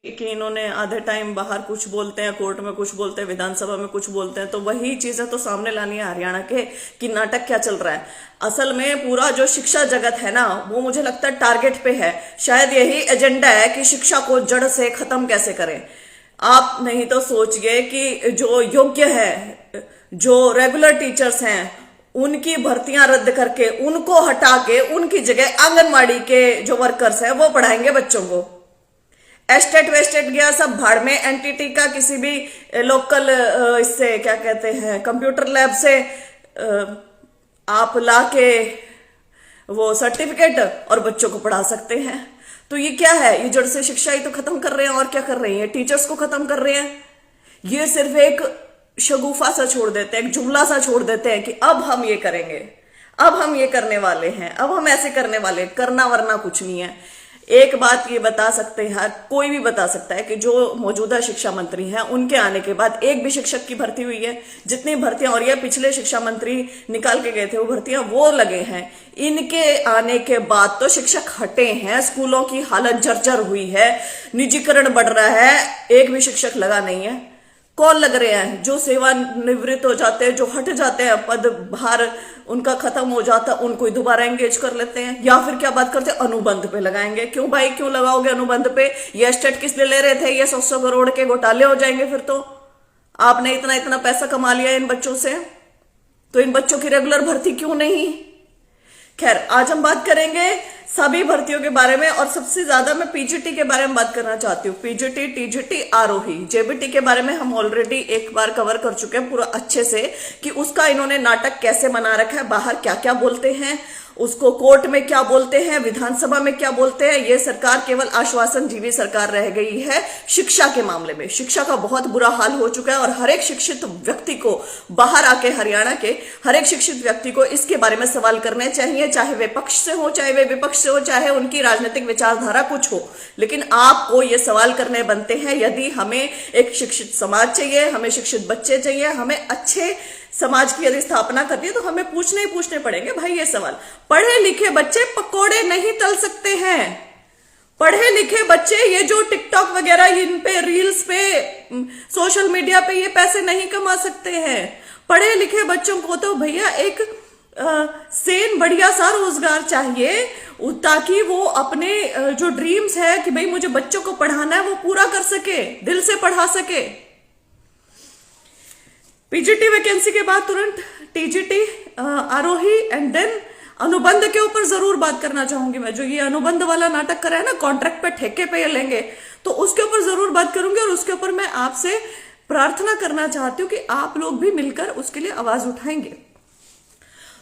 कि इन्होंने आधे टाइम बाहर कुछ बोलते हैं, कोर्ट में कुछ बोलते हैं, विधानसभा में कुछ बोलते हैं, तो वही चीजें तो सामने लानी है हरियाणा के कि नाटक क्या चल रहा है। असल में पूरा जो शिक्षा जगत है ना, वो मुझे लगता है टारगेट पे है। शायद यही एजेंडा है कि शिक्षा को जड़ से खत्म कैसे करें। आप नहीं तो सोचिए कि जो योग्य है, जो रेगुलर टीचर्स हैं, उनकी भर्तियां रद्द करके उनको हटा के उनकी जगह आंगनवाड़ी के जो वर्कर्स हैं वो पढ़ाएंगे बच्चों को। एस्टेट वेस्टेट गया सब भाड़ में। एनटीटी का किसी भी लोकल इससे क्या कहते हैं कंप्यूटर लैब से आप ला के वो सर्टिफिकेट और बच्चों को पढ़ा सकते हैं। तो ये क्या है? ये जड़ से शिक्षा ही तो खत्म कर रहे हैं। और क्या कर रहे हैं? टीचर्स को खत्म कर रहे हैं। ये सिर्फ एक शगुफा सा छोड़ देते हैं, एक जुमला सा छोड़ देते हैं कि अब हम ये करेंगे, अब हम ये करने वाले हैं, अब हम ऐसे करने वाले हैं। करना वरना कुछ नहीं है। एक बात ये बता सकते हैं, कोई भी बता सकता है कि जो मौजूदा शिक्षा मंत्री हैं उनके आने के बाद एक भी शिक्षक की भर्ती हुई है? जितनी भर्तियां हो रही है, पिछले शिक्षा मंत्री निकाल के गए थे वो भर्तियां, वो लगे हैं। इनके आने के बाद तो शिक्षक हटे हैं, स्कूलों की हालत जर्जर हुई है, निजीकरण बढ़ रहा है, एक भी शिक्षक लगा नहीं है। कौन लग रहे हैं? जो सेवानिवृत्त हो जाते हैं, जो हट जाते हैं, पद भार उनका खत्म हो जाता है, उनको ही दोबारा एंगेज कर लेते हैं। या फिर क्या बात करते हैं? अनुबंध पे लगाएंगे। क्यों भाई, क्यों लगाओगे अनुबंध पे? ये स्टेट किस लिए ले रहे थे? ये 100 करोड़ के घोटाले हो जाएंगे। फिर तो आपने इतना इतना पैसा कमा लिया इन बच्चों से, तो इन बच्चों की रेगुलर भर्ती क्यों नहीं? खैर, आज हम बात करेंगे सभी भर्तियों के बारे में, और सबसे ज्यादा मैं पीजीटी के बारे में बात करना चाहती हूँ। पीजीटी, टीजीटी, आरोही, जेबीटी के बारे में हम ऑलरेडी एक बार कवर कर चुके हैं पूरा अच्छे से, कि उसका इन्होंने नाटक कैसे बना रखा है, बाहर क्या क्या बोलते हैं, उसको कोर्ट में क्या बोलते हैं, विधानसभा में क्या बोलते हैं। ये सरकार केवल आश्वासन जीवी सरकार रह गई है। शिक्षा के मामले में शिक्षा का बहुत बुरा हाल हो चुका है, और हर एक शिक्षित व्यक्ति को बाहर आके, हरियाणा के हर एक शिक्षित व्यक्ति को इसके बारे में सवाल करने चाहिए, चाहे वे पक्ष से हो, चाहे वे विपक्ष से हो, चाहे उनकी राजनीतिक विचारधारा कुछ हो। लेकिन आपको ये सवाल करने बनते हैं। यदि हमें एक शिक्षित समाज चाहिए, हमें शिक्षित बच्चे चाहिए, हमें अच्छे समाज की यदि स्थापना करनी है, तो हमें पूछने पड़ेंगे भाई ये सवाल। पढ़े लिखे बच्चे पकोड़े नहीं तल सकते हैं। पढ़े लिखे बच्चे ये जो टिकटॉक वगैरह इन पे, रील्स पे, सोशल मीडिया पे ये पैसे नहीं कमा सकते हैं। पढ़े लिखे बच्चों को तो भैया एक सेन बढ़िया सा रोजगार चाहिए, ताकि वो अपने जो ड्रीम्स है कि भाई मुझे बच्चों को पढ़ाना है, वो पूरा कर सके, दिल से पढ़ा सके। पीजीटी वैकेंसी के बाद तुरंत टीजीटी, आरोही, एंड देन अनुबंध के ऊपर जरूर बात करना चाहूंगी मैं। जो ये अनुबंध वाला नाटक करा है ना, कॉन्ट्रैक्ट पे ठेके पे ये लेंगे, तो उसके ऊपर जरूर बात करूंगी। और उसके ऊपर मैं आपसे प्रार्थना करना चाहती हूँ कि आप लोग भी मिलकर उसके लिए आवाज उठाएंगे।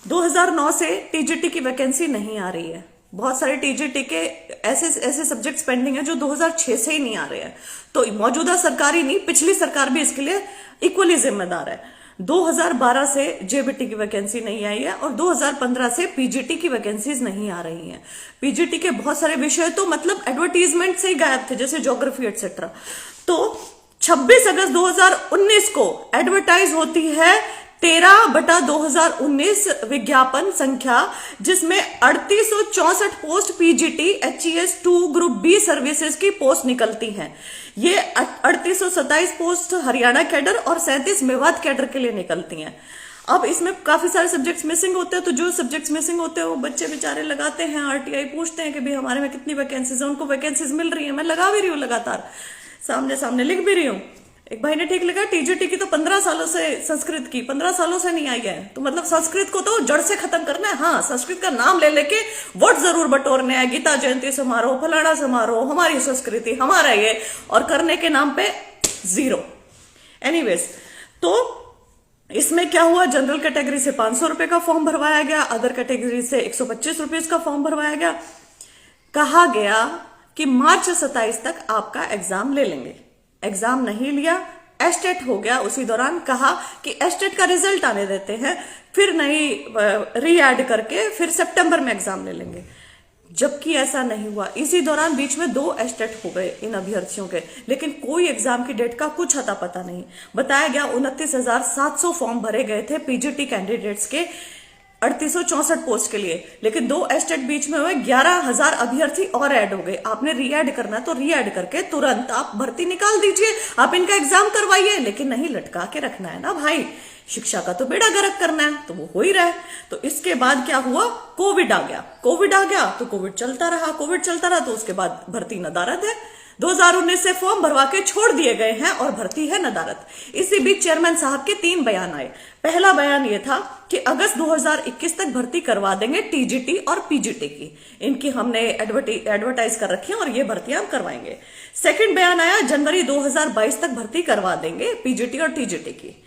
2009 से टीजीटी की वैकेंसी नहीं आ रही है। बहुत सारे टीजीटी के ऐसे सब्जेक्ट्स पेंडिंग है जो 2006 से ही नहीं आ रहे हैं। तो मौजूदा सरकार ही नहीं, पिछली सरकार भी इसके लिए इक्वली जिम्मेदार है। 2012 से जेबीटी की वैकेंसी नहीं आई है, और 2015 से पीजीटी की वैकेंसीज नहीं आ रही हैं। पीजीटी के बहुत सारे विषय तो मतलब एडवर्टीजमेंट से ही गायब थे, जैसे ज्योग्राफी एक्सेट्रा। तो 26 अगस्त 2019 को एडवर्टाइज होती है 13/2019 विज्ञापन संख्या, जिसमें 3864 post PGT HES 2 group B services की पोस्ट निकलती हैं। ये 3827 पोस्ट हरियाणा कैडर और 37 मेवात कैडर के लिए निकलती हैं। अब इसमें काफी सारे सब्जेक्ट्स मिसिंग होते हैं, तो जो सब्जेक्ट्स मिसिंग होते हैं वो बच्चे बेचारे लगाते हैं, आरटीआई पूछते हैं कि भाई हमारे में कितनी वैकेंसीज है। उनको वैकेंसीज मिल रही है, मैं लगा भी रही हूँ, लगातार सामने सामने लिख भी रही हूँ। एक भाई ने ठीक लिखा, टीजीटी की तो 15 सालों से, संस्कृत की 15 सालों से नहीं आई है, तो मतलब संस्कृत को तो जड़ से खत्म करना है। हाँ, संस्कृत का नाम ले लेके वोट जरूर बटोरने हैं, गीता जयंती समारोह, फलाना समारोह, हमारी संस्कृति, हमारा ये, और करने के नाम पे जीरो। एनीवेज, तो इसमें क्या हुआ? जनरल कैटेगरी से 500 रुपए का फॉर्म भरवाया गया, अदर कैटेगरी से 125 रुपए का फॉर्म भरवाया गया। कहा गया कि मार्च 27 तक आपका एग्जाम ले लेंगे। एग्जाम नहीं लिया, एस्टेट हो गया। उसी दौरान कहा कि एस्टेट का रिजल्ट आने देते हैं, फिर नहीं री एड करके फिर सितंबर में एग्जाम ले लेंगे। जबकि ऐसा नहीं हुआ। इसी दौरान बीच में 2 एस्टेट हो गए इन अभ्यर्थियों के, लेकिन कोई एग्जाम की डेट का कुछ अता पता नहीं। बताया गया 29,700 फॉर्म भरे गए थे पीजीटी कैंडिडेट्स के 3864 पोस्ट के लिए, लेकिन 2 एस्टेट बीच में हुए, 11,000 अभ्यर्थी और ऐड हो गए। आपने री ऐड करना है तो री ऐड करके तुरंत आप भर्ती निकाल दीजिए, आप इनका एग्जाम करवाइए, लेकिन नहीं लटका के रखना है ना भाई। शिक्षा का तो बेड़ा गर्क करना है, तो वो हो ही रहा है। तो इसके बाद क्या हुआ, कोविड आ गया। कोविड आ गया तो कोविड चलता रहा, तो उसके बाद भर्ती नदारद है। 2019 से फॉर्म भरवा के छोड़ दिए गए हैं और भर्ती है नदारद। इसी बीच चेयरमैन साहब के 3 बयान आए। पहला बयान ये था कि अगस्त 2021 तक भर्ती करवा देंगे टीजीटी और पीजीटी की, इनकी हमने एडवर्टाइज कर रखी है और ये भर्तियां हम करवाएंगे। सेकंड बयान आया, जनवरी 2022 तक भर्ती करवा देंगे पीजीटी और टीजीटी की।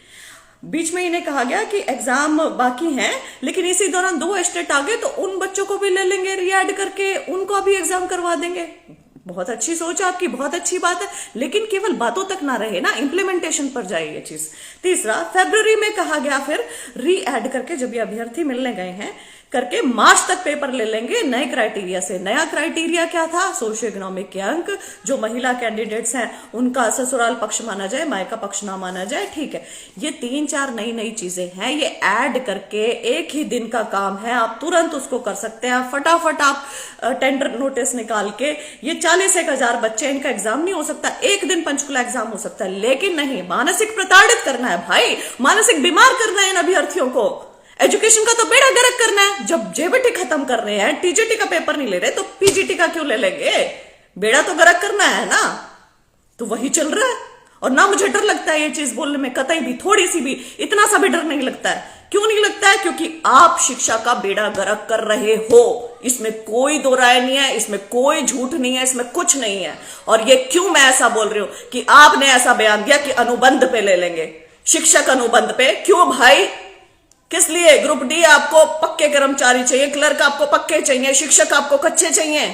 बीच में इन्हें कहा गया कि एग्जाम बाकी हैं, लेकिन इसी दौरान 2 एस्टेट आ गए तो उन बच्चों को भी ले लेंगे री ऐड करके, उनको भी एग्जाम करवा देंगे। बहुत अच्छी सोच है आपकी, बहुत अच्छी बात है, लेकिन केवल बातों तक ना रहे ना, इंप्लीमेंटेशन पर जाए ये चीज। तीसरा, फरवरी में कहा गया फिर री ऐड करके, जब ये अभ्यर्थी मिलने गए हैं करके, मार्च तक पेपर ले लेंगे नए क्राइटेरिया से। नया क्राइटेरिया क्या था, सोशियो इकोनॉमिक के अंक, जो महिला कैंडिडेट्स हैं उनका ससुराल पक्ष माना जाए, मायका पक्ष ना माना जाए, ठीक है। ये 3-4 नई चीजें हैं, ये ऐड करके एक ही दिन का काम है, आप तुरंत उसको कर सकते हैं। फटाफट आप टेंडर नोटिस निकाल के, ये 40-1,000 बच्चे, इनका एग्जाम नहीं हो सकता, एक दिन पंचकुला एग्जाम हो सकता है, लेकिन नहीं, मानसिक प्रताड़ित करना है भाई, मानसिक बीमार करना है इन अभ्यर्थियों को। एजुकेशन का तो बेड़ा गर्क करना है। जब जेबीटी खत्म कर रहे हैं, टीजीटी का पेपर नहीं ले रहे, तो पीजीटी का क्यों ले लेंगे? बेड़ा तो गर्क करना है ना, तो वही चल रहा है। और ना मुझे डर लगता है ये चीज बोलने में, कतई भी, थोड़ी सी भी, इतना सा भी डर नहीं लगता है। क्यों नहीं लगता है? क्योंकि आप शिक्षा का बेड़ा गर्क कर रहे हो, इसमें कोई दो राय नहीं है, इसमें कोई झूठ नहीं है, इसमें कुछ नहीं है। और ये क्यों मैं ऐसा बोल रही हूं कि आपने ऐसा बयान दिया कि अनुबंध पे ले लेंगे, शिक्षक अनुबंध पे, क्यों भाई, किस लिए? ग्रुप डी आपको पक्के कर्मचारी चाहिए, क्लर्क आपको पक्के चाहिए, शिक्षक आपको कच्चे चाहिए,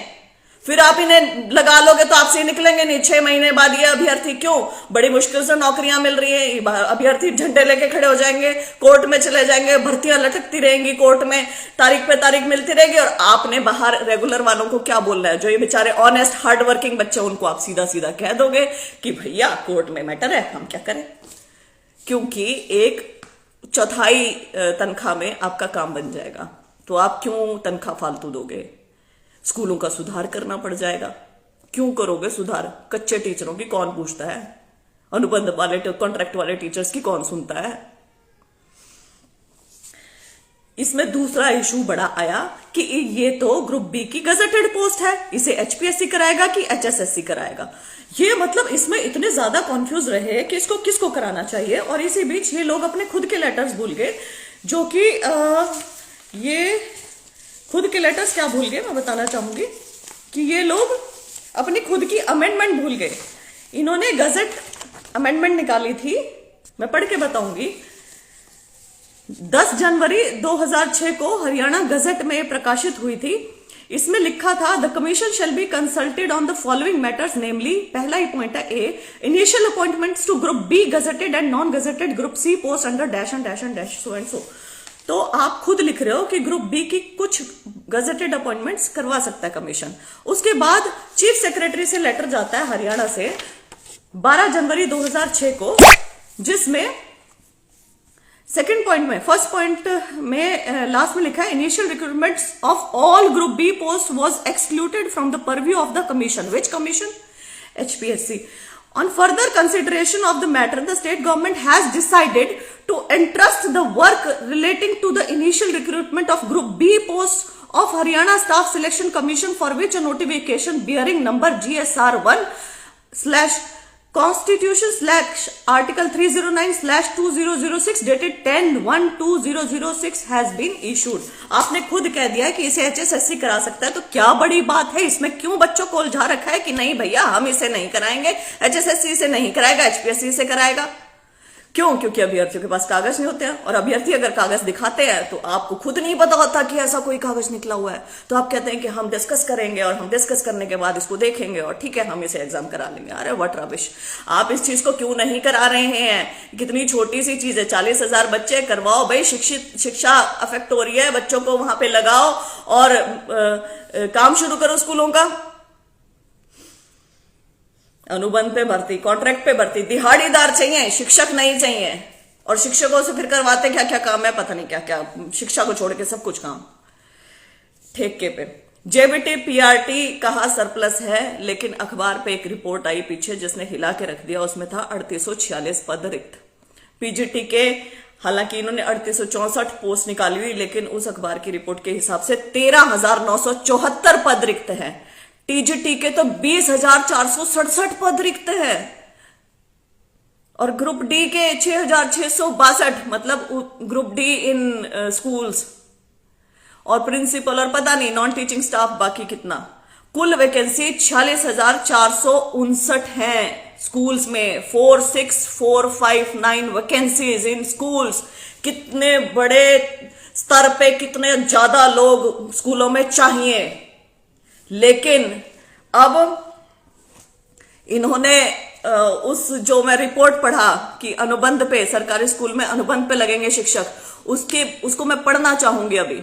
फिर आप इन्हें लगा लोगे तो आपसे निकलेंगे नहीं 6 महीने बाद ये अभ्यर्थी। क्यों? बड़ी मुश्किल से नौकरियां मिल रही है, अभ्यर्थी झंडे लेके खड़े हो जाएंगे, कोर्ट में चले जाएंगे, भर्तियां लटकती रहेंगी कोर्ट में, तारीख पे तारीख मिलती रहेगी, और आपने बाहर रेगुलर वालों को क्या बोलना है? जो ये बेचारे ऑनेस्ट हार्ड वर्किंग बच्चे, उनको आप सीधा सीधा कह दोगे कि भैया कोर्ट में मैटर है, हम क्या करें, क्योंकि 1/4 तनख्वाह में आपका काम बन जाएगा। तो आप क्यों तनख्वाह फालतू दोगे? स्कूलों का सुधार करना पड़ जाएगा। क्यों करोगे सुधार? कच्चे टीचरों की कौन पूछता है? अनुबंध वाले, कॉन्ट्रैक्ट वाले टीचर्स की कौन सुनता है? इसमें दूसरा इशू बड़ा आया कि ये तो ग्रुप बी की गजेटेड पोस्ट है, इसे एचपीएससी कराएगा कि एचएसएससी कराएगा। ये मतलब इसमें इतने ज्यादा कंफ्यूज रहे कि इसको किसको कराना चाहिए। और इसी बीच ये लोग अपने खुद के लेटर्स भूल गए, जो कि ये खुद के लेटर्स क्या भूल गए, मैं बताना चाहूंगी कि ये लोग अपनी खुद की अमेंडमेंट भूल गए। इन्होंने गजट अमेंडमेंट निकाली थी, मैं पढ़ के बताऊंगी। 10 जनवरी 2006 को हरियाणा गजट में प्रकाशित हुई थी। इसमें लिखा था, the commission shall be consulted on the following matters, namely, पहला ही पॉइंट है A, initial appointments to group B gazetted and non gazetted group C post under dash and dash and dash so and so. तो आप खुद लिख रहे हो कि ग्रुप बी की कुछ गजेटेड अपॉइंटमेंट्स करवा सकता है कमीशन। उसके बाद चीफ सेक्रेटरी से लेटर जाता है हरियाणा से 12 जनवरी 2006 को, जिसमें सेकंड पॉइंट में, फर्स्ट पॉइंट में लास्ट में लिखा है, initial recruitments of all group B post was excluded from the purview of the commission. Which commission? HPSC. On further consideration of the matter, the state government has decided to entrust the work relating to the initial recruitment of Group B posts of Haryana Staff Selection Commission, for which a notification bearing number GSR1/Constitution/Article 309/2006 dated 10/1/2006 has been issued. आपने खुद कह दिया है कि इसे HSSC करा सकता है, तो क्या बड़ी बात है इसमें? क्यों बच्चों को उलझा रखा है कि नहीं भैया हम इसे नहीं कराएंगे, HSSC इसे नहीं कराएगा, HPSC से कराएगा? क्यों? क्योंकि अभ्यर्थियों के पास कागज नहीं होते हैं, और अभ्यर्थी अगर कागज दिखाते हैं तो आपको खुद नहीं पता होता कि ऐसा कोई कागज निकला हुआ है, तो आप कहते हैं कि हम डिस्कस करेंगे, और हम डिस्कस करने के बाद इसको देखेंगे और ठीक है हम इसे एग्जाम करा लेंगे। अरे व्हाट रबिश! आप इस चीज को क्यों नहीं करा रहे हैं? कितनी छोटी सी चीज है, 40,000 बच्चे करवाओ भाई, शिक्षा अफेक्ट हो रही है, बच्चों को वहां पे लगाओ और काम शुरू करो स्कूलों का। अनुबंध पे भर्ती, कॉन्ट्रैक्ट पे भर्ती, दिहाड़ीदार चाहिए, शिक्षक नहीं चाहिए। और शिक्षकों से फिर करवाते क्या क्या काम है, पता नहीं क्या क्या, शिक्षा को छोड़ के सब कुछ काम ठेके पे। जेबीटी पीआरटी कहा सरप्लस है, लेकिन अखबार पे एक रिपोर्ट आई पीछे जिसने हिला के रख दिया, उसमें था 3846 पद रिक्त। पीजीटी के हालांकि इन्होंने 3864 पोस्ट निकाली हुई, लेकिन उस अखबार की रिपोर्ट के हिसाब से 13,974 पद रिक्त है। टीजीटी के तो 20,467 पद रिक्त है, और ग्रुप डी के 6,662, मतलब ग्रुप डी इन स्कूल्स और प्रिंसिपल और पता नहीं नॉन टीचिंग स्टाफ बाकी कितना। कुल वैकेंसी 46,459 है स्कूल्स में। 46,459 वैकेंसीज इन स्कूल्स। कितने बड़े स्तर पे कितने ज्यादा लोग स्कूलों में चाहिए। लेकिन अब इन्होंने उस जो मैं रिपोर्ट पढ़ा कि अनुबंध पे, सरकारी स्कूल में अनुबंध पे लगेंगे शिक्षक, उसको मैं पढ़ना चाहूंगी। अभी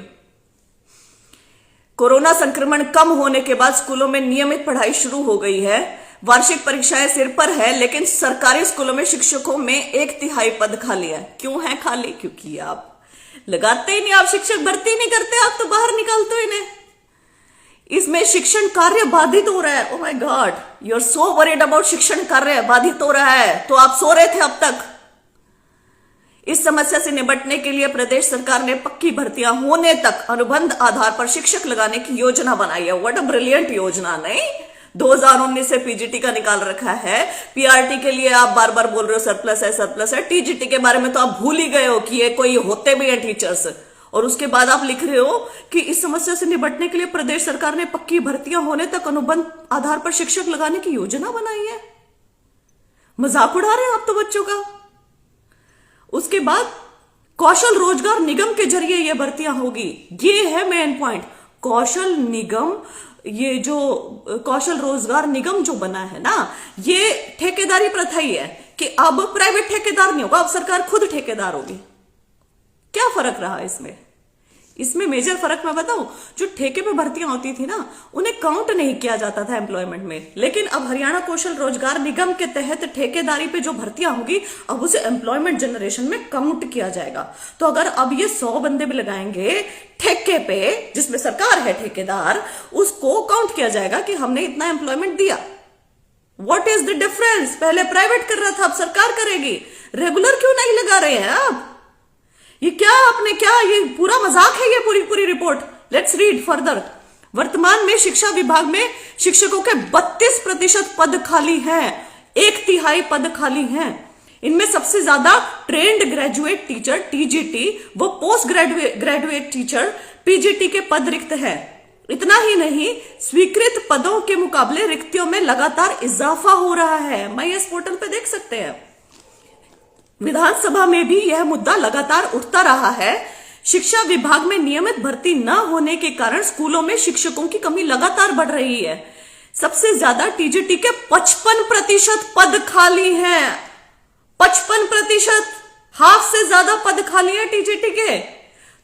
कोरोना संक्रमण कम होने के बाद स्कूलों में नियमित पढ़ाई शुरू हो गई है। वार्षिक परीक्षाएं सिर पर है, लेकिन सरकारी स्कूलों में शिक्षकों में 1/3 पद खाली है। क्यों है खाली? क्योंकि आप लगाते ही नहीं, आप शिक्षक भर्ती नहीं करते, आप तो बाहर निकालते हो इन्हें। इसमें शिक्षण कार्य बाधित हो रहा है। Oh my God, you are so worried about शिक्षण कार्य बाधित हो रहा है, तो आप सो रहे थे अब तक। इस समस्या से निपटने के लिए प्रदेश सरकार ने पक्की भर्तियां होने तक अनुबंध आधार पर शिक्षक लगाने की योजना बनाई है। व्हाट अ ब्रिलियंट योजना। नहीं, 2019 से पीजीटी का निकाल रखा है। पीआरटी के लिए आप बार बार बोल रहे हो सरप्लस है सरप्लस है। टीजीटी के बारे में तो आप भूल ही गए हो कि ये कोई होते भी हैं टीचर्स। और उसके बाद आप लिख रहे हो कि इस समस्या से निपटने के लिए प्रदेश सरकार ने पक्की भर्तियां होने तक अनुबंध आधार पर शिक्षक लगाने की योजना बनाई है। मजाक उड़ा रहे हैं आप तो बच्चों का। उसके बाद कौशल रोजगार निगम के जरिए यह भर्तियां होगी। ये है मेन पॉइंट। कौशल निगम, ये जो कौशल रोजगार निगम जो बना है ना, ये ठेकेदारी प्रथा ही है कि अब प्राइवेट ठेकेदार नहीं होगा, अब सरकार खुद ठेकेदार होगी। क्या फर्क रहा इसमें मेजर फर्क मैं बताऊं, जो ठेके पे भर्तियां होती थी ना, उन्हें काउंट नहीं किया जाता था एम्प्लॉयमेंट में। लेकिन अब हरियाणा कौशल रोजगार निगम के तहत ठेकेदारी पे जो भर्तियां होगी, अब उसे एम्प्लॉयमेंट जनरेशन में काउंट किया जाएगा। तो अगर अब ये 100 बंदे भी लगाएंगे ठेके पे, जिसमें सरकार है ठेकेदार, उसको काउंट किया जाएगा कि हमने इतना एम्प्लॉयमेंट दिया। What is the difference? पहले प्राइवेट कर रहा था, अब सरकार करेगी। रेगुलर क्यों नहीं लगा रहे हैं आप? ये क्या आपने क्या, ये पूरा मजाक है ये पूरी रिपोर्ट। Let's read further. वर्तमान में शिक्षा विभाग में शिक्षकों के 32% पद खाली हैं। 1/3 पद खाली हैं। इनमें सबसे ज्यादा ट्रेंड ग्रेजुएट टीचर टीजीटी व पोस्ट ग्रेजुएट टीचर पीजीटी के पद रिक्त हैं। इतना ही नहीं, स्वीकृत पदों के मुकाबले रिक्तियों में लगातार इजाफा हो रहा है। MyS पोर्टल पे देख सकते हैं। विधानसभा में भी यह मुद्दा लगातार उठता रहा है। शिक्षा विभाग में नियमित भर्ती न होने के कारण स्कूलों में शिक्षकों की कमी लगातार बढ़ रही है। सबसे ज्यादा टीजीटी के 55% पद खाली हैं। 55%, हाफ से ज्यादा पद खाली है टीजीटी के।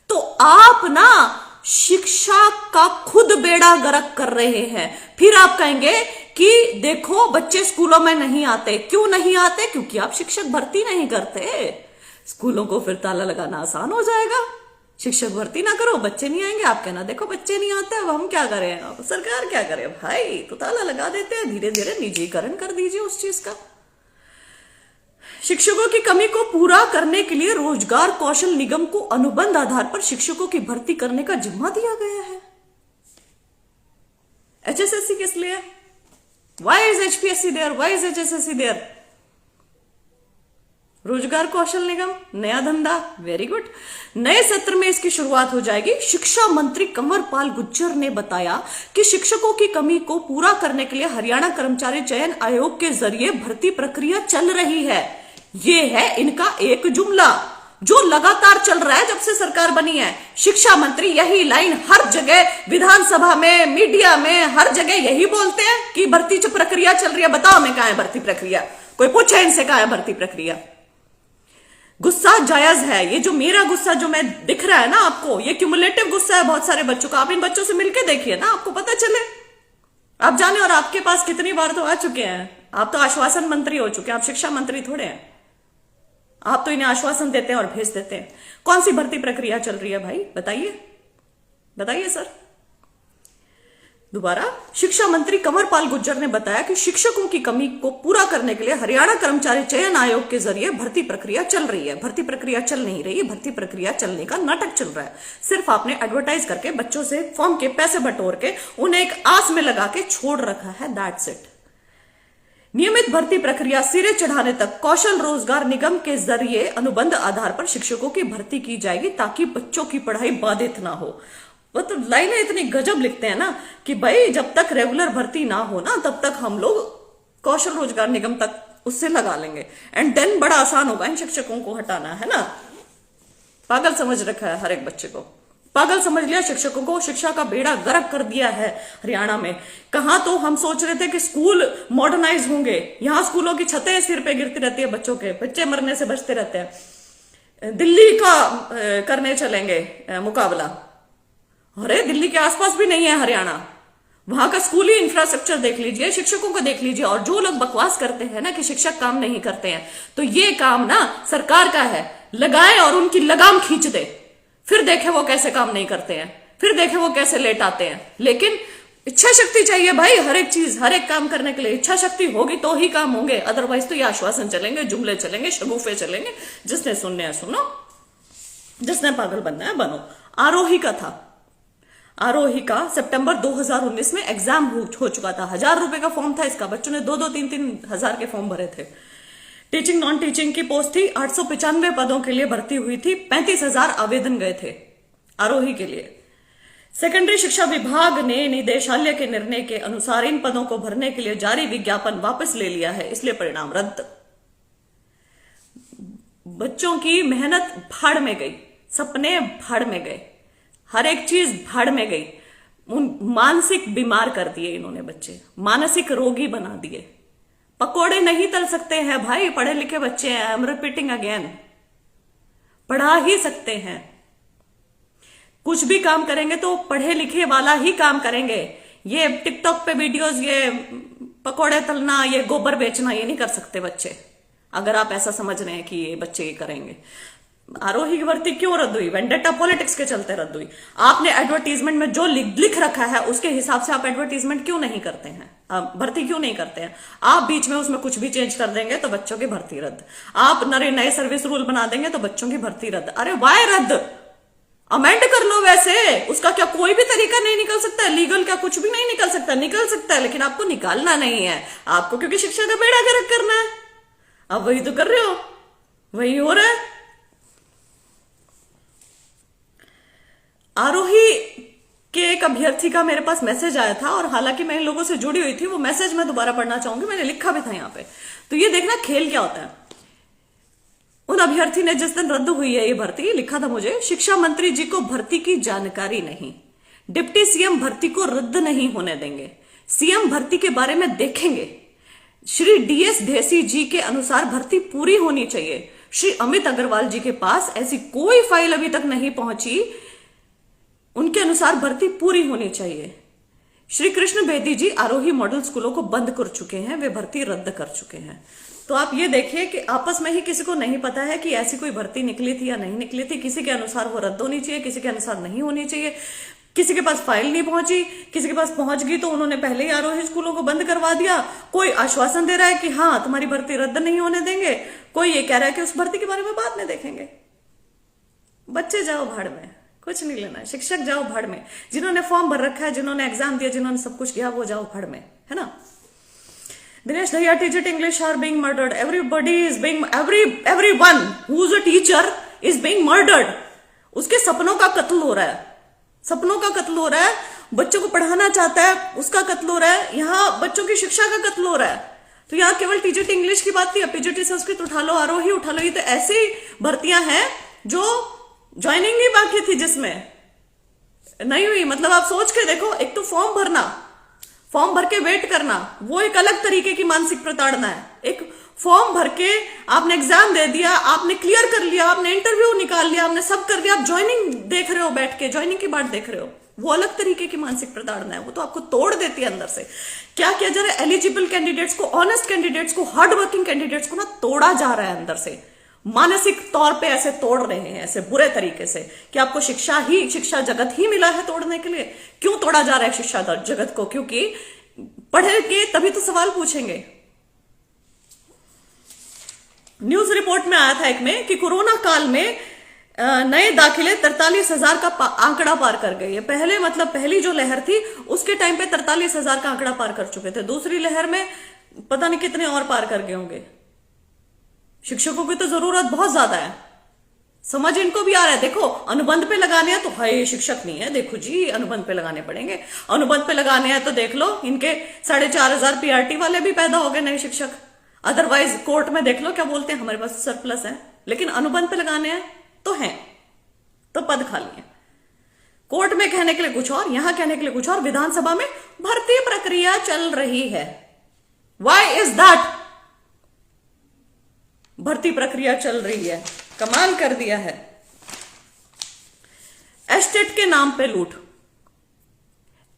तो आप ना शिक्षा का खुद बेड़ा गर्क कर रहे हैं। फिर आप कहेंगे कि देखो बच्चे स्कूलों में नहीं आते। क्यों नहीं आते? क्योंकि आप शिक्षक भर्ती नहीं करते। स्कूलों को फिर ताला लगाना आसान हो जाएगा। शिक्षक भर्ती ना करो, बच्चे नहीं आएंगे। आप कहना देखो बच्चे नहीं आते, अब हम क्या करें, अब सरकार क्या करे भाई, तो ताला लगा देते हैं। धीरे धीरे निजीकरण कर दीजिए उस चीज का। शिक्षकों की कमी को पूरा करने के लिए रोजगार कौशल निगम को अनुबंध आधार पर शिक्षकों की भर्ती करने का जिम्मा दिया गया है। HSSC किस लिए? Why is HPSC there? Why is HSSC there? रोजगार कौशल निगम, नया धंधा, वेरी गुड। नए सत्र में इसकी शुरुआत हो जाएगी। शिक्षा मंत्री कंवरपाल गुर्जर ने बताया कि शिक्षकों की कमी को पूरा करने के लिए हरियाणा कर्मचारी चयन आयोग के जरिए भर्ती प्रक्रिया चल रही है। ये है इनका एक जुमला जो लगातार चल रहा है जब से सरकार बनी है। शिक्षा मंत्री यही लाइन हर जगह, विधानसभा में, मीडिया में, हर जगह यही बोलते हैं कि भर्ती जो प्रक्रिया चल रही है। बताओ मैं कहां है भर्ती प्रक्रिया? कोई पूछे इनसे कहां है भर्ती प्रक्रिया? गुस्सा जायज है। ये जो मेरा गुस्सा जो मैं दिख रहा है ना आपको, ये क्यूमुलेटिव गुस्सा है बहुत सारे बच्चों का। आप इन बच्चों से मिलकर देखिए ना, आपको पता चले। आप जाने और आपके पास कितनी बार तो आ चुके हैं। आप तो आश्वासन मंत्री हो चुके हैं, आप शिक्षा मंत्री थोड़े हैं। आप तो इन्हें आश्वासन देते हैं और भेज देते हैं। कौन सी भर्ती प्रक्रिया चल रही है भाई, बताइए बताइए सर। दोबारा, शिक्षा मंत्री कंवरपाल गुर्जर ने बताया कि शिक्षकों की कमी को पूरा करने के लिए हरियाणा कर्मचारी चयन आयोग के जरिए भर्ती प्रक्रिया चल रही है। भर्ती प्रक्रिया चल नहीं रही है, भर्ती प्रक्रिया चलने का नाटक चल रहा है। सिर्फ आपने एडवर्टाइज करके बच्चों से फॉर्म के पैसे बटोर के उन्हें एक आस में लगा के छोड़ रखा है, दैट्स इट। नियमित भर्ती प्रक्रिया सिरे चढ़ाने तक कौशल रोजगार निगम के जरिए अनुबंध आधार पर शिक्षकों की भर्ती की जाएगी ताकि बच्चों की पढ़ाई बाधित ना हो। वो तो लाइनें इतनी गजब लिखते हैं ना कि भाई जब तक रेगुलर भर्ती ना हो ना तब तक हम लोग कौशल रोजगार निगम तक उससे लगा लेंगे, एंड देन बड़ा आसान होगा इन शिक्षकों को हटाना, है ना। पागल समझ रखा है हर एक बच्चे को, पागल समझ लिया शिक्षकों को। शिक्षा का बेड़ा गर्क कर दिया है हरियाणा में। कहां तो हम सोच रहे थे कि स्कूल मॉडर्नाइज होंगे, यहां स्कूलों की छतें सिर पे गिरती रहती है, बच्चों के बच्चे मरने से बचते रहते हैं। दिल्ली का करने चलेंगे मुकाबला। अरे दिल्ली के आसपास भी नहीं है हरियाणा, वहां का स्कूली इंफ्रास्ट्रक्चर देख लीजिए, शिक्षकों को देख लीजिए। और जो लोग बकवास करते हैं ना कि शिक्षक काम नहीं करते हैं, तो ये काम ना सरकार का है, लगाए और उनकी लगाम खींच दे, फिर देखे वो कैसे काम नहीं करते हैं, फिर देखे वो कैसे लेट आते हैं। लेकिन इच्छा शक्ति चाहिए भाई, हर एक चीज हर एक काम करने के लिए इच्छा शक्ति होगी तो ही काम होंगे, अदरवाइज तो ये आश्वासन चलेंगे, जुमले चलेंगे, शगुफे चलेंगे। जिसने सुनने हैं सुनो, जिसने पागल बनना है बनो। आरोही का था, आरोही का सितंबर 2019 में एग्जाम हो चुका था। 1000 रुपए का फॉर्म था इसका, बच्चों ने 2-2, 3-3 हजार के फॉर्म भरे थे। टीचिंग नॉन टीचिंग की पोस्ट थी, 895 पदों के लिए भर्ती हुई थी, 35,000 आवेदन गए थे आरोही के लिए। सेकेंडरी शिक्षा विभाग ने निदेशालय के निर्णय के अनुसार इन पदों को भरने के लिए जारी विज्ञापन वापस ले लिया है, इसलिए परिणाम रद्द। बच्चों की मेहनत भाड़ में गई, सपने भाड़ में गए, हर एक चीज भाड़ में गई। मानसिक बीमार कर दिए इन्होंने बच्चे, मानसिक रोगी बना दिए। पकोड़े नहीं तल सकते हैं भाई, पढ़े लिखे बच्चे हैं। आई एम रिपीटिंग अगेन, पढ़ा ही सकते हैं। कुछ भी काम करेंगे तो पढ़े लिखे वाला ही काम करेंगे। ये टिकटॉक पे वीडियोस, ये पकोड़े तलना, ये गोबर बेचना, ये नहीं कर सकते बच्चे। अगर आप ऐसा समझ रहे हैं कि ये बच्चे ये करेंगे। आरोही की भर्ती क्यों रद्द हुई? वेंडेटा पॉलिटिक्स के चलते रद्द हुई। आपने एडवर्टीजमेंट में जो लिख रखा है उसके हिसाब से आप एडवर्टीजमेंट क्यों नहीं करते हैं, भर्ती क्यों नहीं करते हैं? आप बीच में उसमें कुछ भी चेंज कर देंगे तो बच्चों की भर्ती रद्द। आप नए सर्विस रूल बना देंगे तो बच्चों की भर्ती रद्द। अरे वाई रद्द? अमेंड कर लो। वैसे उसका क्या कोई भी तरीका नहीं निकल सकता है? लीगल क्या कुछ भी नहीं निकल सकता? निकल सकता है, लेकिन आपको निकालना नहीं है। आपको क्योंकि शिक्षा का बेड़ा गर्क करना है। अब वही तो कर रहे हो, वही हो रहा है। आरोही के एक अभ्यर्थी का मेरे पास मैसेज आया था, और हालांकि मैं इन लोगों से जुड़ी हुई थी, वो मैसेज मैं दोबारा पढ़ना चाहूंगी, मैंने लिखा भी था यहाँ पे। तो ये देखना खेल क्या होता है। उन अभ्यर्थी ने जिस दिन रद्द हुई है ये भर्ती, लिखा था मुझे, शिक्षा मंत्री जी को भर्ती की जानकारी नहीं, डिप्टी सीएम भर्ती को रद्द नहीं होने देंगे, सीएम भर्ती के बारे में देखेंगे, श्री डीएस ढेसी जी के अनुसार भर्ती पूरी होनी चाहिए, श्री अमित अग्रवाल जी के पास ऐसी कोई फाइल अभी तक नहीं पहुंची, उनके अनुसार भर्ती पूरी होनी चाहिए। श्री कृष्ण बेदी जी आरोही मॉडल स्कूलों को बंद कर चुके हैं, वे भर्ती रद्द कर चुके हैं। तो आप ये देखिए कि आपस में ही किसी को नहीं पता है कि ऐसी कोई भर्ती निकली थी या नहीं निकली थी। किसी के अनुसार वो रद्द होनी चाहिए, किसी के अनुसार नहीं होनी चाहिए। किसी के पास फाइल नहीं पहुंची, किसी के पास पहुंच गई तो उन्होंने पहले ही आरोही स्कूलों को बंद करवा दिया। कोई आश्वासन दे रहा है कि हाँ तुम्हारी भर्ती रद्द नहीं होने देंगे, कोई ये कह रहा है कि उस भर्ती के बारे में बाद में देखेंगे। बच्चे जाओ भाड़ में, कुछ नहीं लेना है। शिक्षक जाओ भाड़ में, जिन्होंने फॉर्म भर रखा है, जिन्होंने एग्जाम दिया, जिन्होंने सब कुछ किया, वो जाओ भाड़ में, है ना। Dinesh Dahiya teacher English are being murdered, everybody is being, everyone who is a teacher is being murdered. उसके सपनों का कत्ल हो रहा है, सपनों का कत्ल हो रहा है। बच्चों को पढ़ाना चाहता है उसका कत्ल हो रहा है। यहाँ बच्चों की शिक्षा का कत्ल हो रहा है। तो यहाँ केवल टीजीटी इंग्लिश की बात थी, पीजीटी संस्कृत उठा लो, आरोही उठा लो, ये तो ऐसी भर्तियां हैं जो ज्वाइनिंग ही बाकी थी जिसमें नहीं हुई। मतलब आप सोच के देखो, एक तो फॉर्म भरना, फॉर्म भर के वेट करना, वो एक अलग तरीके की मानसिक प्रताड़ना है। एक फॉर्म भर के आपने एग्जाम दे दिया, आपने क्लियर कर लिया, आपने इंटरव्यू निकाल लिया, आपने सब कर दिया, आप ज्वाइनिंग देख रहे हो बैठ के, ज्वाइनिंग की बात देख रहे हो, वो अलग तरीके की मानसिक प्रताड़ना है। वो तो आपको तोड़ देती है अंदर से। क्या किया जा रहा है? एलिजिबल कैंडिडेट्स को, ऑनेस्ट कैंडिडेट्स को, हार्ड वर्किंग कैंडिडेट्स को ना तोड़ा जा रहा है अंदर से। मानसिक तौर पे ऐसे तोड़ रहे हैं, ऐसे बुरे तरीके से कि आपको शिक्षा जगत ही मिला है तोड़ने के लिए। क्यों तोड़ा जा रहा है शिक्षा जगत को? क्योंकि पढ़ेंगे तभी तो सवाल पूछेंगे। न्यूज रिपोर्ट में आया था एक में कि कोरोना काल में नए दाखिले 43,000 का आंकड़ा पार कर गए। पहले मतलब पहली जो लहर थी उसके टाइम पे 43,000 का आंकड़ा पार कर चुके थे। दूसरी लहर में पता नहीं कितने और पार कर गए होंगे। शिक्षकों की तो जरूरत बहुत ज्यादा है, समझ इनको भी आ रहा है। देखो अनुबंध पे लगाने हैं तो हाय शिक्षक नहीं है, देखो जी अनुबंध पे लगाने पड़ेंगे। अनुबंध पे लगाने हैं तो देख लो इनके 4,500 पीआरटी वाले भी पैदा हो गए नए शिक्षक। अदरवाइज कोर्ट में देख लो क्या बोलते हैं, हमारे पास सरप्लस है। लेकिन अनुबंध पे लगाने हैं तो हैं, तो पद खाली है। कोर्ट में कहने के लिए कुछ और, यहां कहने के लिए कुछ और। विधानसभा में भर्ती प्रक्रिया चल रही है। Why is that? भर्ती प्रक्रिया चल रही है, कमाल कर दिया है। एस्टेट के नाम पे लूट,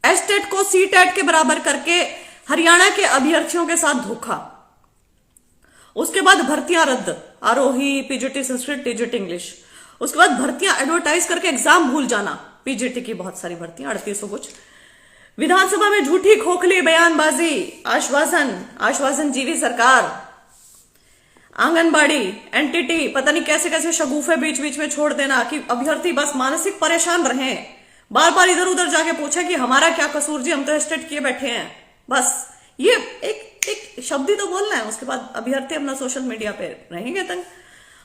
एस्टेट को सीटेट के बराबर करके हरियाणा के अभ्यर्थियों के साथ धोखा। उसके बाद भर्तियां रद्द, आरोही, पीजीटी संस्कृत, टीजीटी इंग्लिश। उसके बाद भर्तियां एडवर्टाइज करके एग्जाम भूल जाना, पीजीटी की बहुत सारी भर्तियां 3800 कुछ। विधानसभा में झूठी खोखली बयानबाजी, आश्वासन जीवी सरकार। आंगनबाड़ी, एनटीटी, पता नहीं कैसे कैसे शगुफे बीच बीच में छोड़ देना कि अभ्यर्थी बस मानसिक परेशान रहे। बार बार इधर उधर जाके पूछा कि हमारा क्या कसूर जी, हम तो एस्टेट किए बैठे हैं। बस ये एक शब्द ही तो बोलना है। उसके बाद अभ्यर्थी अपना सोशल मीडिया पे रहेंगे तंग।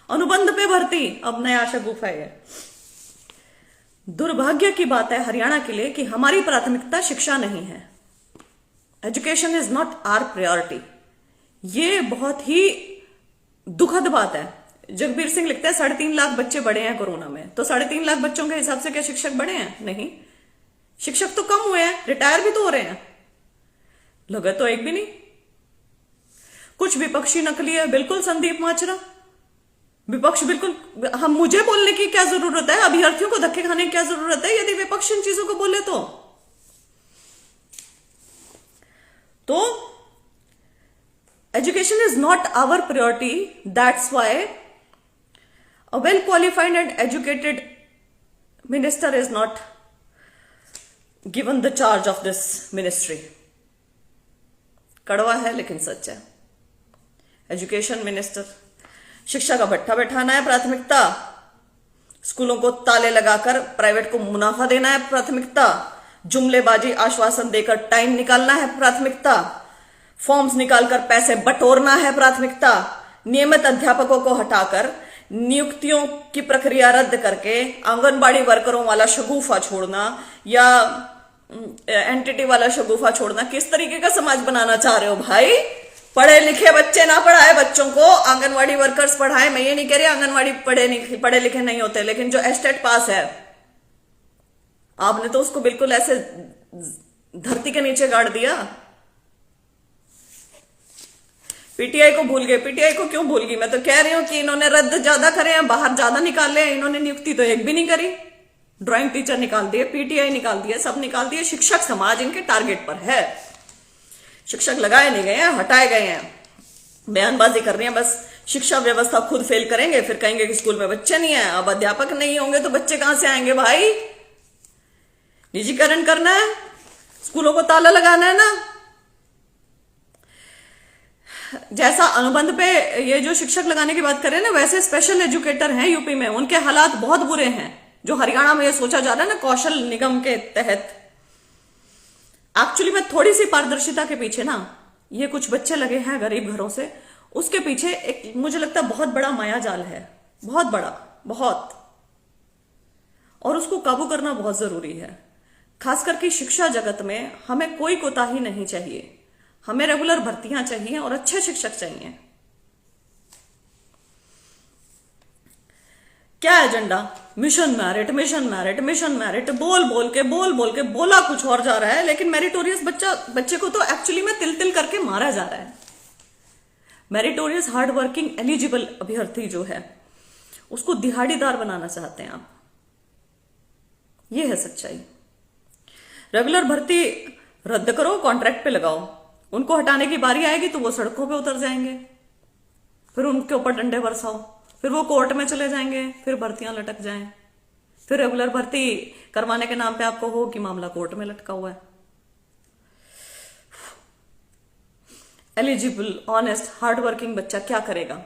अनुबंध पे भर्ती अब नया शगुफा है। दुर्भाग्य की बात है हरियाणा के लिए कि हमारी प्राथमिकता शिक्षा नहीं है। Education is not our priority. ये बहुत ही दुखद बात है। जगबीर सिंह लिखते हैं 3.5 लाख बच्चे बढ़े हैं कोरोना में, तो 3.5 लाख बच्चों के हिसाब से क्या शिक्षक बढ़े हैं? नहीं, शिक्षक तो कम हुए हैं, रिटायर भी तो हो रहे हैं, लगे तो एक भी नहीं। कुछ विपक्षी नकली है, बिल्कुल संदीप माचरा विपक्ष, बिल्कुल। हम मुझे बोलने की क्या जरूरत है, अभ्यर्थियों को धक्के खाने की क्या जरूरत है यदि विपक्ष इन चीजों को बोले तो education is not our priority. That's why a well qualified and educated minister is not given the charge of this ministry. कड़वा है लेकिन सच है। एजुकेशन मिनिस्टर, शिक्षा का भट्ठा बैठाना है प्राथमिकता, स्कूलों को ताले लगाकर प्राइवेट को मुनाफा देना है प्राथमिकता, जुमलेबाजी आश्वासन देकर टाइम निकालना है प्राथमिकता, फॉर्म्स निकालकर पैसे बटोरना है प्राथमिकता, नियमित अध्यापकों को हटाकर नियुक्तियों की प्रक्रिया रद्द करके आंगनबाड़ी वर्करों वाला शगुफा छोड़ना या एनटीटी वाला शगुफा छोड़ना। किस तरीके का समाज बनाना चाह रहे हो भाई? पढ़े लिखे बच्चे ना पढ़ाए बच्चों को, आंगनबाड़ी वर्कर्स पढ़ाए। मैं ये नहीं कह रही आंगनबाड़ी पढ़े लिखे नहीं होते, लेकिन जो एस्टेट पास है आपने तो उसको बिल्कुल ऐसे धरती के नीचे गाड़ दिया। पीटीआई को भूल गए। पीटीआई को क्यों भूल गई? मैं तो कह रही हूं कि इन्होंने रद्द ज्यादा करे हैं, बाहर ज्यादा निकाले हैं। इन्होंने नियुक्ति तो एक भी नहीं करी। ड्राइंग टीचर निकाल दिए, पीटीआई निकाल दिए, सब निकाल दिए। शिक्षक समाज इनके टारगेट पर है। शिक्षक लगाए नहीं गए हैं, हटाए गए हैं। बयानबाजी कर रही है बस। शिक्षा व्यवस्था खुद फेल करेंगे, फिर कहेंगे कि स्कूल में बच्चे नहीं है। अब अध्यापक नहीं होंगे तो बच्चे कहां से आएंगे भाई? निजीकरण करना है, स्कूलों को ताला लगाना है ना। जैसा अनुबंध पे ये जो शिक्षक लगाने की बात करें ना, वैसे स्पेशल एजुकेटर हैं यूपी में, उनके हालात बहुत बुरे हैं। जो हरियाणा में ये सोचा जा रहा है ना कौशल निगम के तहत, एक्चुअली में थोड़ी सी पारदर्शिता के पीछे ना ये कुछ बच्चे लगे हैं गरीब घरों से, उसके पीछे एक मुझे लगता है बहुत बड़ा मायाजाल है, बहुत बड़ा, बहुत। और उसको काबू करना बहुत जरूरी है। खास करके शिक्षा जगत में हमें कोई कोताही नहीं चाहिए। हमें रेगुलर भर्तियां चाहिए और अच्छे शिक्षक चाहिए। क्या agenda? Mission merit, mission merit, mission merit, बोल बोल के बोला कुछ और जा रहा है, लेकिन मेरिटोरियस बच्चे को तो एक्चुअली में तिल तिल करके मारा जा रहा है। मेरिटोरियस हार्ड वर्किंग एलिजिबल अभ्यर्थी जो है उसको दिहाड़ीदार बनाना चाहते हैं आप। ये है सच्चाई। रेगुलर भर्ती रद्द करो, कॉन्ट्रैक्ट पे लगाओ। उनको हटाने की बारी आएगी तो वो सड़कों पे उतर जाएंगे, फिर उनके ऊपर डंडे बरसाओ, फिर वो कोर्ट में चले जाएंगे, फिर भर्तियां लटक जाएं, फिर रेगुलर भर्ती करवाने के नाम पे आपको हो कि मामला कोर्ट में लटका हुआ है। एलिजिबल, ऑनेस्ट, हार्ड वर्किंग बच्चा क्या करेगा?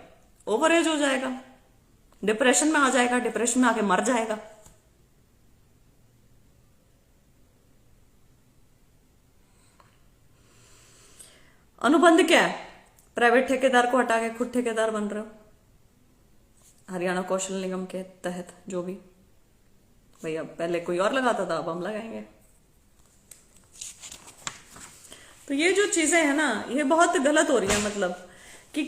ओवर एज हो जाएगा, डिप्रेशन में आ जाएगा, डिप्रेशन में आके मर जाएगा। अनुबंध क्या है? प्राइवेट ठेकेदार को हटा के खुद ठेकेदार बन रहे हो, हरियाणा कौशल निगम के तहत। जो भी भैया पहले कोई और लगाता था, अब हम लगाएंगे। तो ये जो चीजें हैं ना, ये बहुत गलत हो रही है। मतलब कि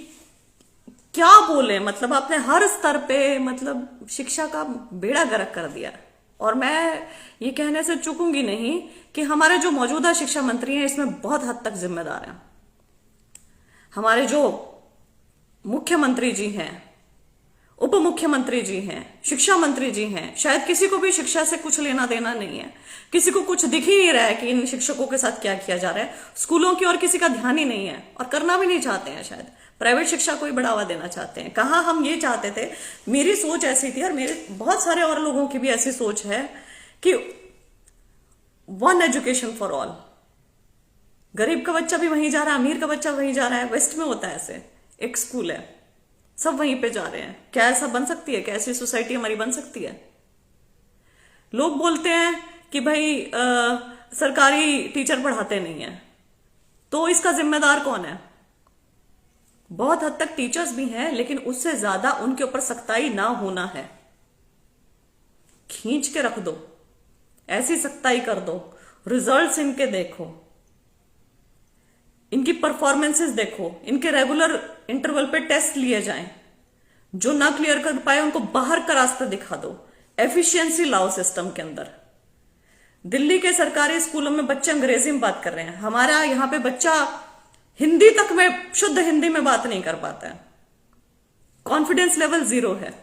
क्या बोले, मतलब आपने हर स्तर पे मतलब शिक्षा का बेड़ा गर्क कर दिया। और मैं ये कहने से चूकूंगी नहीं कि हमारे जो मौजूदा शिक्षा मंत्री हैं इसमें बहुत हद तक जिम्मेदार हैं। हमारे जो मुख्यमंत्री जी हैं, उप मुख्यमंत्री जी हैं, शिक्षा मंत्री जी हैं, शायद किसी को भी शिक्षा से कुछ लेना देना नहीं है। किसी को कुछ दिख ही नहीं रहा है कि इन शिक्षकों के साथ क्या किया जा रहा है। स्कूलों की ओर किसी का ध्यान ही नहीं है और करना भी नहीं चाहते हैं। शायद प्राइवेट शिक्षा को ही बढ़ावा देना चाहते हैं। कहाँ हम ये चाहते थे, मेरी सोच ऐसी थी और मेरे बहुत सारे और लोगों की भी ऐसी सोच है कि वन एजुकेशन फॉर ऑल। गरीब का बच्चा भी वहीं जा रहा है, अमीर का बच्चा वहीं जा रहा है। वेस्ट में होता है ऐसे, एक स्कूल है, सब वहीं पे जा रहे हैं। क्या ऐसा बन सकती है? क्या ऐसी सोसाइटी हमारी बन सकती है? लोग बोलते हैं कि भाई सरकारी टीचर पढ़ाते नहीं है, तो इसका जिम्मेदार कौन है? बहुत हद तक टीचर्स भी हैं, लेकिन उससे ज्यादा उनके ऊपर सख्ताई ना होना है। खींच के रख दो, ऐसी सख्ताई कर दो, रिजल्ट्स इनके देखो, इनकी परफॉर्मेंसेस देखो, इनके रेगुलर इंटरवल पे टेस्ट लिए जाएं। जो ना क्लियर कर पाए उनको बाहर का रास्ता दिखा दो। एफिशिएंसी लाओ सिस्टम के अंदर। दिल्ली के सरकारी स्कूलों में बच्चे अंग्रेजी में बात कर रहे हैं, हमारा यहां पे बच्चा हिंदी तक में शुद्ध हिंदी में बात नहीं कर पाता है। कॉन्फिडेंस लेवल 0 है।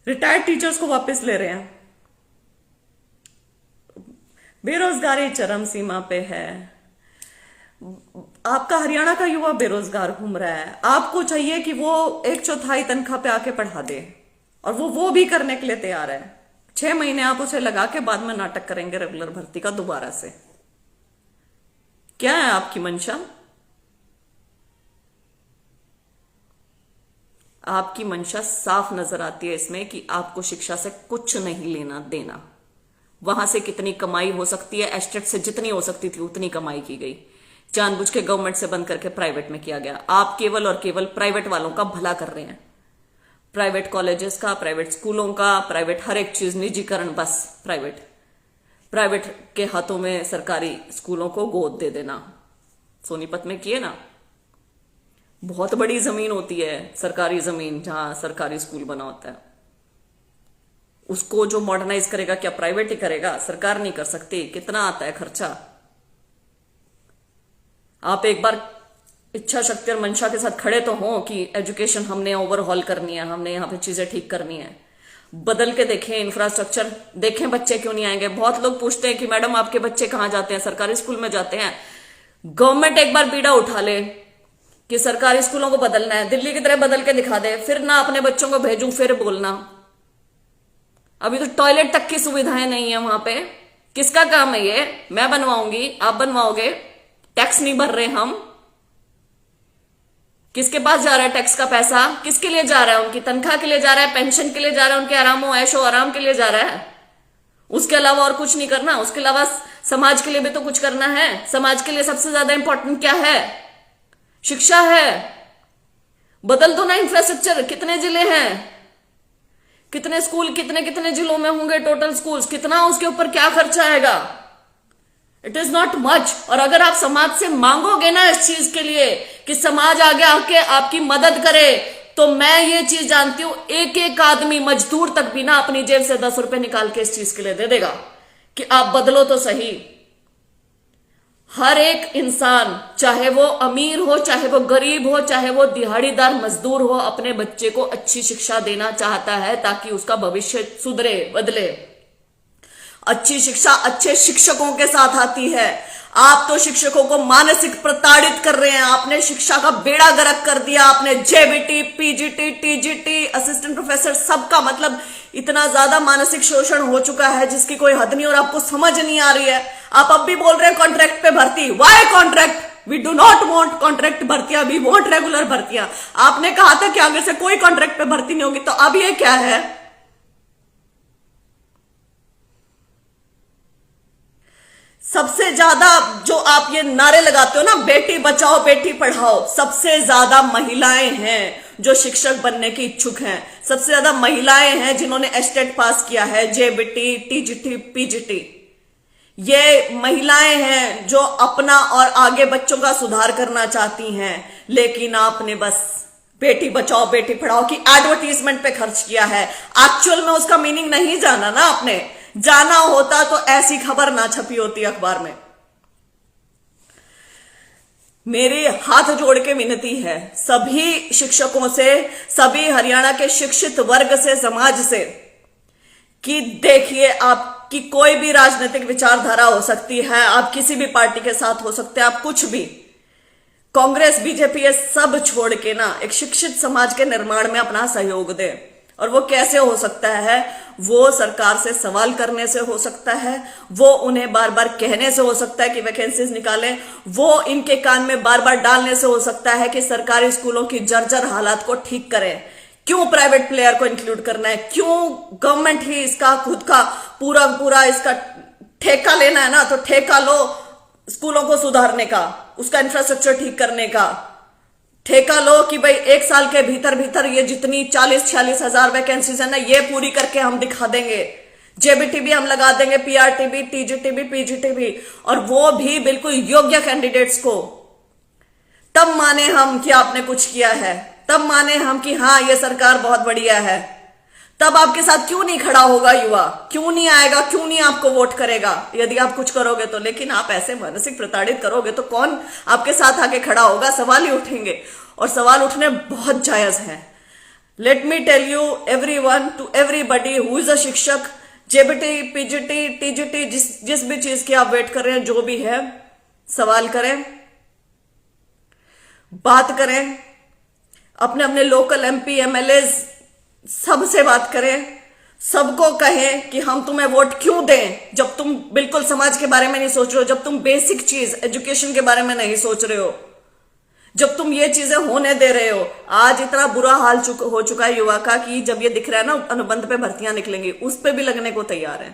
रिटायर्ड टीचर्स को वापस ले रहे हैं। बेरोजगारी चरम सीमा पे है। आपका हरियाणा का युवा बेरोजगार घूम रहा है। आपको चाहिए कि वो 1/4 तनख्वाह पे आके पढ़ा दे, और वो भी करने के लिए तैयार है। 6 महीने आप उसे लगा के बाद में नाटक करेंगे रेगुलर भर्ती का दोबारा से। क्या है आपकी मंशा? आपकी मंशा साफ नजर आती है इसमें कि आपको शिक्षा से कुछ नहीं लेना देना। वहां से कितनी कमाई हो सकती है, एस्टेट से जितनी हो सकती थी उतनी कमाई की गई। जानबूझ के गवर्नमेंट से बंद करके प्राइवेट में किया गया। आप केवल और केवल प्राइवेट वालों का भला कर रहे हैं। प्राइवेट कॉलेजेस का, प्राइवेट स्कूलों का, प्राइवेट हर एक चीज निजीकरण, बस प्राइवेट के हाथों में सरकारी स्कूलों को गोद दे देना। सोनीपत में किए ना, बहुत बड़ी जमीन होती है सरकारी जमीन, जहां सरकारी स्कूल बना होता है। उसको जो मॉडर्नाइज करेगा, क्या प्राइवेट ही करेगा? सरकार नहीं कर सकती? कितना आता है खर्चा? आप एक बार इच्छा शक्ति और मंशा के साथ खड़े तो हो कि एजुकेशन हमने ओवरहॉल करनी है, हमने यहाँ पे चीजें ठीक करनी है। बदल के देखें, इंफ्रास्ट्रक्चर देखें, बच्चे क्यों नहीं आएंगे? बहुत लोग पूछते हैं कि मैडम आपके बच्चे कहाँ जाते हैं? सरकारी स्कूल में जाते हैं। गवर्नमेंट एक बार बीड़ा उठा ले कि सरकारी स्कूलों को बदलना है, दिल्ली की तरह बदल के दिखा दे, फिर ना अपने बच्चों को भेजूं, फिर बोलना। अभी तो टॉयलेट तक की सुविधाएं नहीं है वहां पे। किसका काम है ये? मैं बनवाऊंगी? आप बनवाओगे? टैक्स नहीं भर रहे हम। किसके पास जा रहा है टैक्स का पैसा? किसके लिए जा रहा है? उनकी तनख्वाह के लिए जा रहा है, पेंशन के लिए जा रहा है, उनके आरामो ऐशो आराम के लिए जा रहा है। उसके अलावा और कुछ नहीं करना। उसके अलावा समाज के लिए भी तो कुछ करना है। समाज के लिए सबसे ज्यादा इंपॉर्टेंट क्या है? शिक्षा है। बदल दो ना इंफ्रास्ट्रक्चर। कितने जिले हैं, कितने स्कूल, कितने कितने जिलों में होंगे टोटल स्कूल्स, कितना उसके ऊपर क्या खर्चा आएगा? It is not much. और अगर आप समाज से मांगोगे ना इस चीज के लिए कि समाज आगे आके आपकी मदद करे, तो मैं ये चीज जानती हूं, एक एक आदमी, मजदूर तक भी ना अपनी जेब से 10 रुपए निकाल के इस चीज के लिए दे देगा कि आप बदलो तो सही। हर एक इंसान, चाहे वो अमीर हो, चाहे वो गरीब हो, चाहे वो दिहाड़ीदार मजदूर हो, अपने बच्चे को अच्छी शिक्षा देना चाहता है ताकि उसका भविष्य सुधरे, बदले। अच्छी शिक्षा अच्छे शिक्षकों के साथ आती है। आप तो शिक्षकों को मानसिक प्रताड़ित कर रहे हैं। आपने शिक्षा का बेड़ा गर्क कर दिया। आपने JBT, PGT, TGT, assistant professor, सबका मतलब इतना ज्यादा मानसिक शोषण हो चुका है जिसकी कोई हद नहीं और आपको समझ नहीं आ रही है। आप अब भी बोल रहे हैं कॉन्ट्रैक्ट पे भर्ती। Why contract? We do not want contract भर्तियां, वी वांट रेगुलर भर्तियां। आपने कहा था कि आगे से कोई कॉन्ट्रैक्ट पे भर्ती नहीं होगी, तो अब ये क्या है? सबसे ज्यादा जो आप ये नारे लगाते हो ना, बेटी बचाओ बेटी पढ़ाओ, सबसे ज्यादा महिलाएं हैं जो शिक्षक बनने की इच्छुक हैं। सबसे ज्यादा महिलाएं हैं जिन्होंने एस्टेट पास किया है, जेबीटी, टीजीटी, पीजीटी। ये महिलाएं हैं जो अपना और आगे बच्चों का सुधार करना चाहती हैं, लेकिन आपने बस बेटी बचाओ बेटी पढ़ाओ की एडवर्टीजमेंट पे खर्च किया है। एक्चुअल में उसका मीनिंग नहीं जाना ना आपने। जाना होता तो ऐसी खबर ना छपी होती अखबार में। मेरी हाथ जोड़ के विनती है सभी शिक्षकों से, सभी हरियाणा के शिक्षित वर्ग से, समाज से, कि देखिए आपकी कोई भी राजनीतिक विचारधारा हो सकती है, आप किसी भी पार्टी के साथ हो सकते हैं, आप कुछ भी, कांग्रेस, बीजेपी, ये सब छोड़ के ना एक शिक्षित समाज के निर्माण में अपना सहयोग दें। और वो कैसे हो सकता है? वो सरकार से सवाल करने से हो सकता है, वो उन्हें बार बार कहने से हो सकता है कि वैकेंसीज निकालें, वो इनके कान में बार बार डालने से हो सकता है कि सरकारी स्कूलों की जर्जर हालात को ठीक करें। क्यों प्राइवेट प्लेयर को इंक्लूड करना है? क्यों गवर्नमेंट ही इसका खुद का पूरा इसका ठेका लेना है ना, तो ठेका लो स्कूलों को सुधारने का, उसका इंफ्रास्ट्रक्चर ठीक करने का। ठेका लो कि भाई 1 साल के भीतर ये जितनी 40-46 हजार वैकेंसीज है ना, ये पूरी करके हम दिखा देंगे। जेबीटी भी हम लगा देंगे, पीआरटी भी, टीजीटी भी, पीजीटी भी, और वो भी बिल्कुल योग्य कैंडिडेट्स को। तब माने हम कि आपने कुछ किया है, तब माने हम कि हाँ ये सरकार बहुत बढ़िया है। तब आपके साथ क्यों नहीं खड़ा होगा युवा? क्यों नहीं आएगा? क्यों नहीं आपको वोट करेगा यदि आप कुछ करोगे तो? लेकिन आप ऐसे मानसिक प्रताड़ित करोगे तो कौन आपके साथ आके खड़ा होगा? सवाल ही उठेंगे, और सवाल उठने बहुत जायज है। Let me tell you everyone, to everybody who is a शिक्षक, जेबीटी, पीजीटी, टीजीटी, जिस भी चीज की आप वेट कर रहे हैं, जो भी है, सवाल करें, बात करें, अपने अपने लोकल एमपी, एमएलए सबसे बात करें, सबको कहें कि हम तुम्हें वोट क्यों दें जब तुम बिल्कुल समाज के बारे में नहीं सोच रहे हो, जब तुम बेसिक चीज एजुकेशन के बारे में नहीं सोच रहे हो, जब तुम ये चीजें होने दे रहे हो। आज इतना बुरा हाल हो चुका है युवा का कि जब ये दिख रहा है ना अनुबंध पे भर्तियां निकलेंगी, उस पे भी लगने को तैयार है,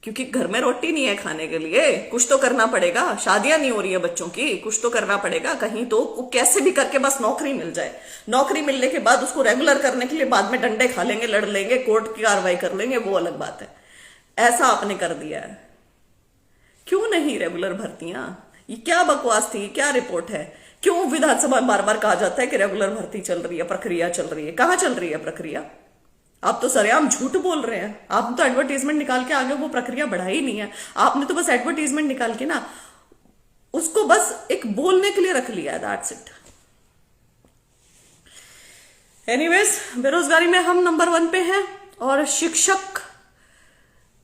क्योंकि घर में रोटी नहीं है खाने के लिए। कुछ तो करना पड़ेगा, शादियां नहीं हो रही है बच्चों की, कुछ तो करना पड़ेगा कहीं तो, कैसे भी करके बस नौकरी मिल जाए। नौकरी मिलने के बाद उसको रेगुलर करने के लिए बाद में डंडे खा लेंगे, लड़ लेंगे, कोर्ट की कार्रवाई कर लेंगे, वो अलग बात है। ऐसा आपने कर दिया है। क्यों नहीं रेगुलर भर्तियां? ये क्या बकवास थी? क्या रिपोर्ट है? क्यों विधानसभा में बार बार कहा जाता है कि रेगुलर भर्ती चल रही है, प्रक्रिया चल रही है? कहां चल रही है प्रक्रिया? आप तो सरेआम झूठ बोल रहे हैं। आपने तो एडवर्टीजमेंट निकाल के आगे वो प्रक्रिया बढ़ाई नहीं है। आपने तो बस एडवर्टीजमेंट निकाल के ना उसको बस एक बोलने के लिए रख लिया है, दैट्स इट। एनीवेज, बेरोजगारी में हम नंबर 1 पे हैं और शिक्षक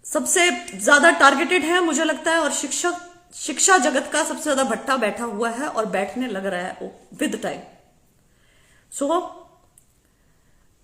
सबसे ज्यादा टारगेटेड है मुझे लगता है, और शिक्षा जगत का सबसे ज्यादा भट्टा बैठा हुआ है और बैठने लग रहा है विद टाइम। सो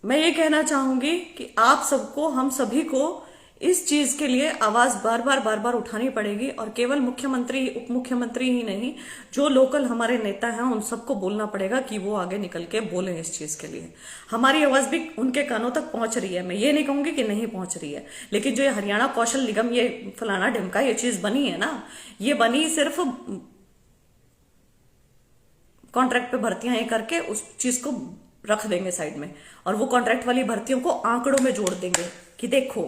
मैं ये कहना चाहूंगी कि आप सबको, हम सभी को इस चीज के लिए आवाज बार बार उठानी पड़ेगी, और केवल मुख्यमंत्री, उप मुख्यमंत्री ही नहीं, जो लोकल हमारे नेता हैं उन सबको बोलना पड़ेगा कि वो आगे निकल के बोले इस चीज के लिए। हमारी आवाज भी उनके कानों तक पहुंच रही है, मैं ये नहीं कहूंगी कि नहीं पहुंच रही है, लेकिन जो ये हरियाणा कौशल निगम, ये फलाना ढिमका ये चीज बनी है ना, ये बनी सिर्फ कॉन्ट्रैक्ट पे भर्तियां ये करके उस चीज को रख देंगे साइड में, और वो कॉन्ट्रैक्ट वाली भर्तियों को आंकड़ों में जोड़ देंगे कि देखो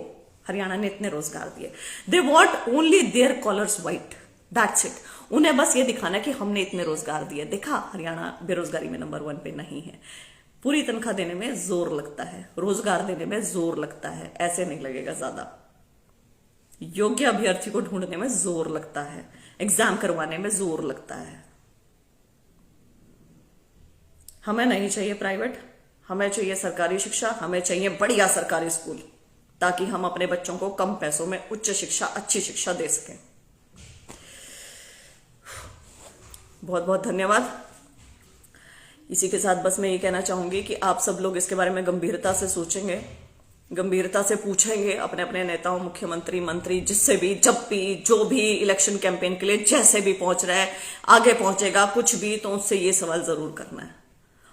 हरियाणा ने इतने रोजगार दिए। They want only their collars white, that's it. उन्हें बस ये दिखाना कि हमने इतने रोजगार दिए, देखा हरियाणा बेरोजगारी में नंबर 1 पे नहीं है। पूरी तनख्वाह देने में जोर लगता है, रोजगार देने में जोर लगता है, ऐसे नहीं लगेगा ज्यादा। योग्य अभ्यर्थी को ढूंढने में जोर लगता है, एग्जाम करवाने में जोर लगता है। हमें नहीं चाहिए प्राइवेट, हमें चाहिए सरकारी शिक्षा, हमें चाहिए बढ़िया सरकारी स्कूल, ताकि हम अपने बच्चों को कम पैसों में उच्च शिक्षा, अच्छी शिक्षा दे सकें। बहुत बहुत धन्यवाद। इसी के साथ बस मैं ये कहना चाहूंगी कि आप सब लोग इसके बारे में गंभीरता से सोचेंगे, गंभीरता से पूछेंगे अपने अपने नेताओं, मुख्यमंत्री, मंत्री, जिससे भी, जब भी, जो भी इलेक्शन कैंपेन के लिए जैसे भी पहुंच रहा है, आगे पहुंचेगा कुछ भी, तो उससे ये सवाल जरूर करना है।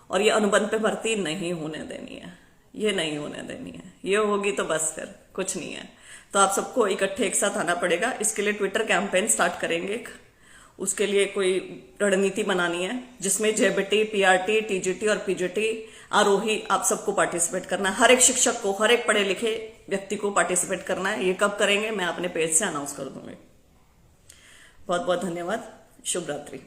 और ये अनुबंध पे भर्ती नहीं होने देनी है, ये नहीं होने देनी है। ये होगी तो बस फिर कुछ नहीं है। तो आप सबको इकट्ठे एक साथ आना पड़ेगा। इसके लिए ट्विटर कैंपेन स्टार्ट करेंगे। उसके लिए कोई रणनीति बनानी है जिसमें जेबीटी, पीआरटी, टीजीटी और पीजीटी, आरोही, आप सबको पार्टिसिपेट करना है। हर एक शिक्षक को, हर एक पढ़े लिखे व्यक्ति को पार्टिसिपेट करना है। ये कब करेंगे मैं अपने पेज से अनाउंस कर दूंगी। बहुत बहुत धन्यवाद। शुभ रात्रि।